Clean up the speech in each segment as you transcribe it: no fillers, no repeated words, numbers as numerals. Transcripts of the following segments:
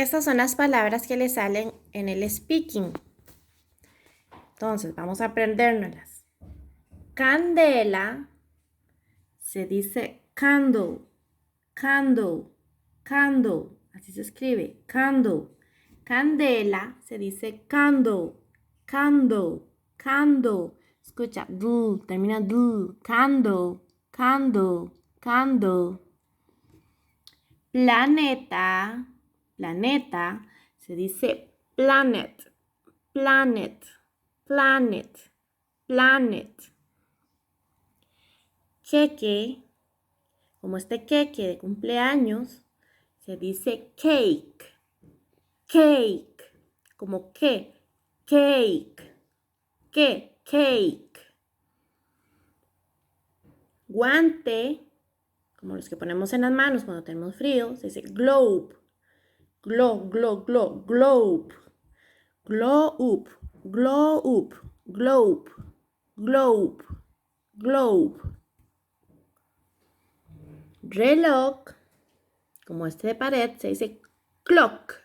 Estas son las palabras que le salen en el speaking. Entonces, vamos a aprendérnoslas. Candela se dice candle, candle, candle. Así se escribe, candle. Candela se dice candle, candle, candle. Escucha, termina candle, candle, candle. Planeta, planeta, se dice planet, planet, planet, planet. Queque, como este queque de cumpleaños, se dice cake, cake, como qué, cake, qué, cake. Guante, como los que ponemos en las manos cuando tenemos frío, se dice globe, globe, globe, globe, globe, globe, globe, globe, globe, globe. Reloj, como este de pared, se dice clock,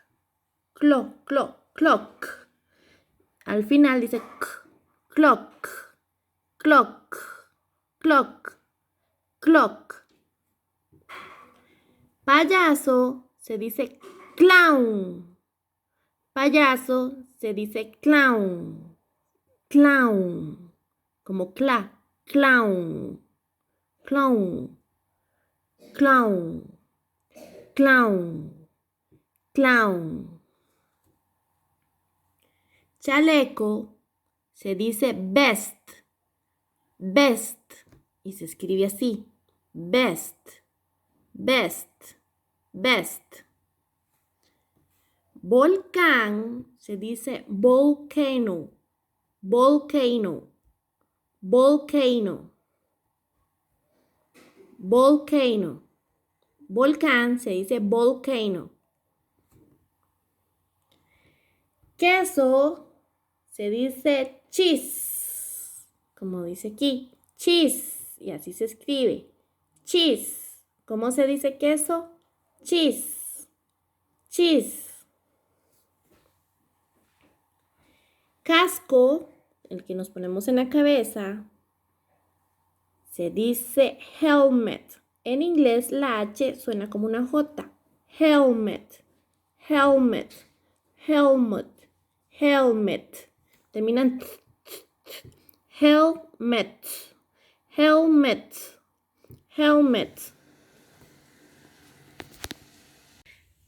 clock, clock, clock. Al final dice clock, clock, clock, clock. Payaso se dice clown. Payaso se dice clown. Clown. Como clown. Clown. Clown. Clown. Clown. Chaleco se dice vest. Vest. Y se escribe así. Vest. Best, best. Volcán se dice volcano, volcano, volcano, volcano. Volcán se dice volcano. Queso se dice cheese, como dice aquí, cheese, y así se escribe, cheese. ¿Cómo se dice queso? Cheese. Cheese. Casco, el que nos ponemos en la cabeza, se dice helmet. En inglés la H suena como una J. Helmet. Helmet. Helmet. Helmet. Terminan helmet. Helmet. Helmet.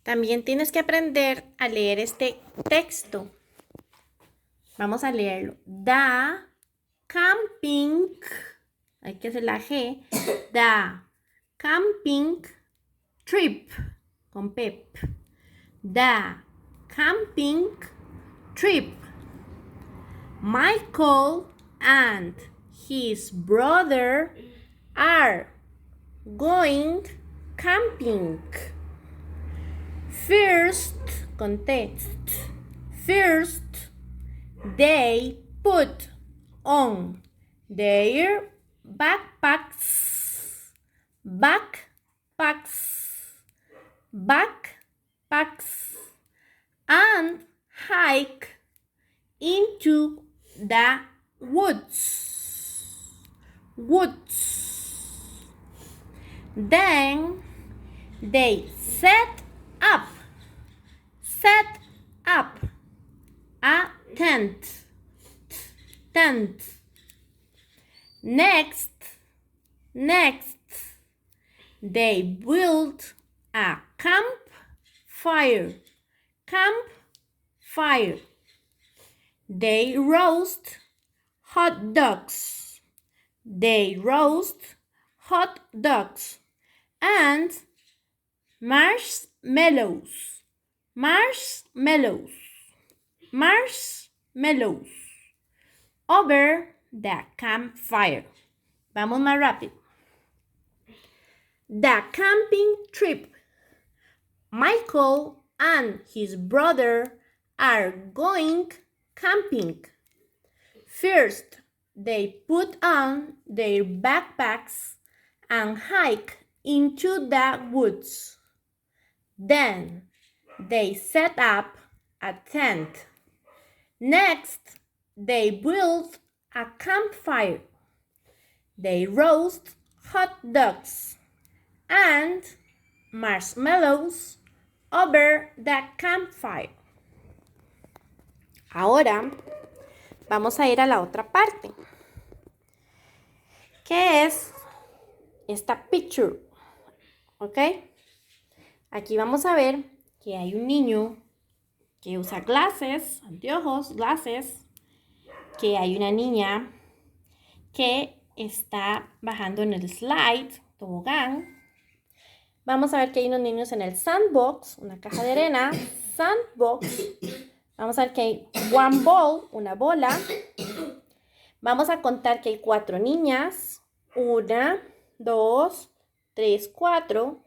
También tienes que aprender a leer este texto. Vamos a leerlo. The camping, hay que hacer la G. The camping trip, con P. The camping trip. Michael and his brother are going camping. First, context. First, they put on their backpacks, and hike into the woods. Then they set up a tent. Next, they built a campfire. They roast hot dogs. And marshmallows over the campfire. Vamos más rápido. The camping trip. Michael and his brother are going camping. First, they put on their backpacks and hike into the woods. Then they set up a tent. Next, they build a campfire. They roast hot dogs and marshmallows over the campfire. Ahora vamos a ir a la otra parte, que es esta picture, ¿ok? Aquí vamos a ver que hay un niño que usa glasses, anteojos, glasses, que hay una niña que está bajando en el slide, tobogán. Vamos a ver que hay unos niños en el sandbox, una caja de arena, sandbox. Vamos a ver que hay one ball, una bola. Vamos a contar que hay 4 niñas. 1, 2, 3, 4.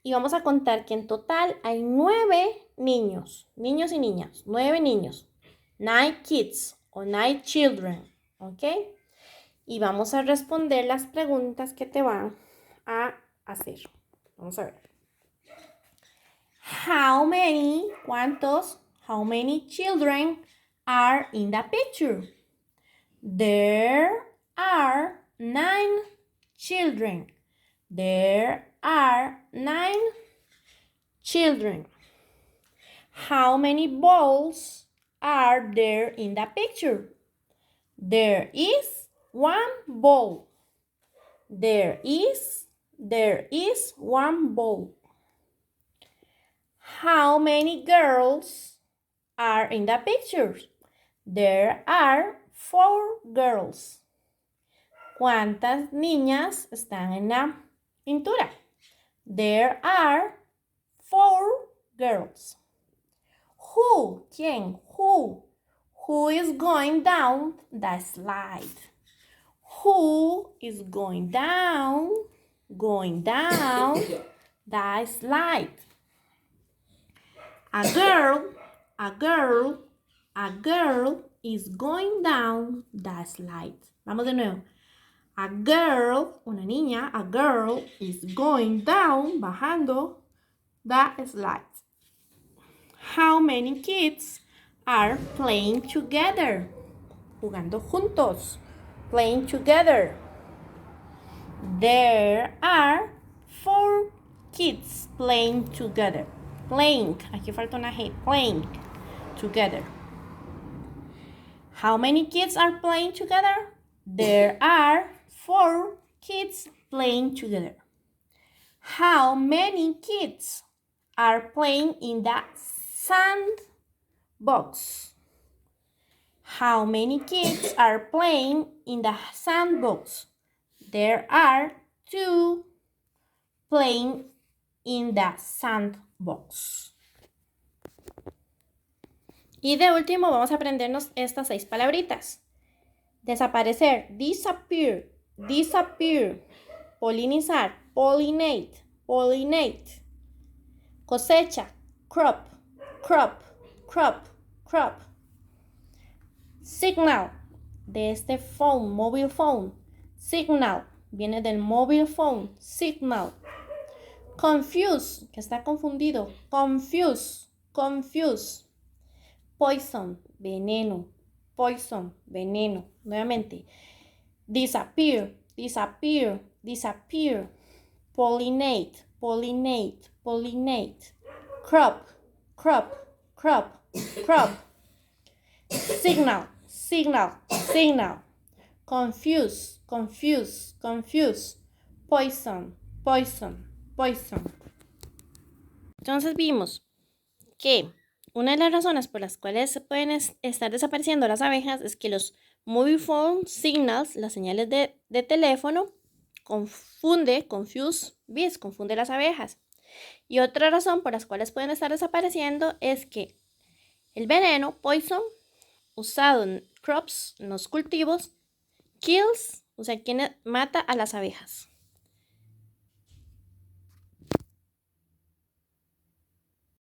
Y vamos a contar que en total hay 9 niños. Niños y niñas. 9 niños. 9 kids o 9 children. ¿Ok? Y vamos a responder las preguntas que te van a hacer. Vamos a ver. How many, ¿cuántos? How many children are in the picture? There are 9 children. There are 9 children. How many balls are there in the picture? There is 1 ball. There is 1 ball. How many girls are in the picture? There are 4 girls. ¿Cuántas niñas están en la pintura? There are 4 girls. Who? ¿Quién? Who? Who is going down the slide? Who is going down the slide? A girl is going down the slide. Vamos de nuevo. A girl, una niña, a girl is going down, bajando the slide. How many kids are playing together? Jugando juntos. Playing together. There are 4 kids playing together. Playing. Aquí falta una G. Playing together. How many kids are playing together? There are 4 kids playing together. How many kids are playing in the sandbox? How many kids are playing in the sandbox? There are 2 playing in the sandbox. Y de último vamos a aprendernos estas 6 palabritas. Desaparecer, disappear, disappear. Polinizar, pollinate, pollinate. Cosecha, crop, crop, crop, crop. Signal, de este phone, mobile phone. Signal, viene del mobile phone, signal. Confuse, que está confundido. Confuse, confuse. Poison, veneno. Poison, veneno. Nuevamente. Disappear, disappear, disappear. Pollinate, pollinate, pollinate. Crop, crop, crop, crop. Signal, signal, signal. Confuse, confuse, confuse. Poison, poison, poison. Entonces vimos que una de las razones por las cuales pueden estar desapareciendo las abejas es que los mobile phone signals, las señales de teléfono, confunde las abejas. Y otra razón por las cuales pueden estar desapareciendo es que el veneno, poison, usado en crops, en los cultivos, kills, o sea, quien mata a las abejas.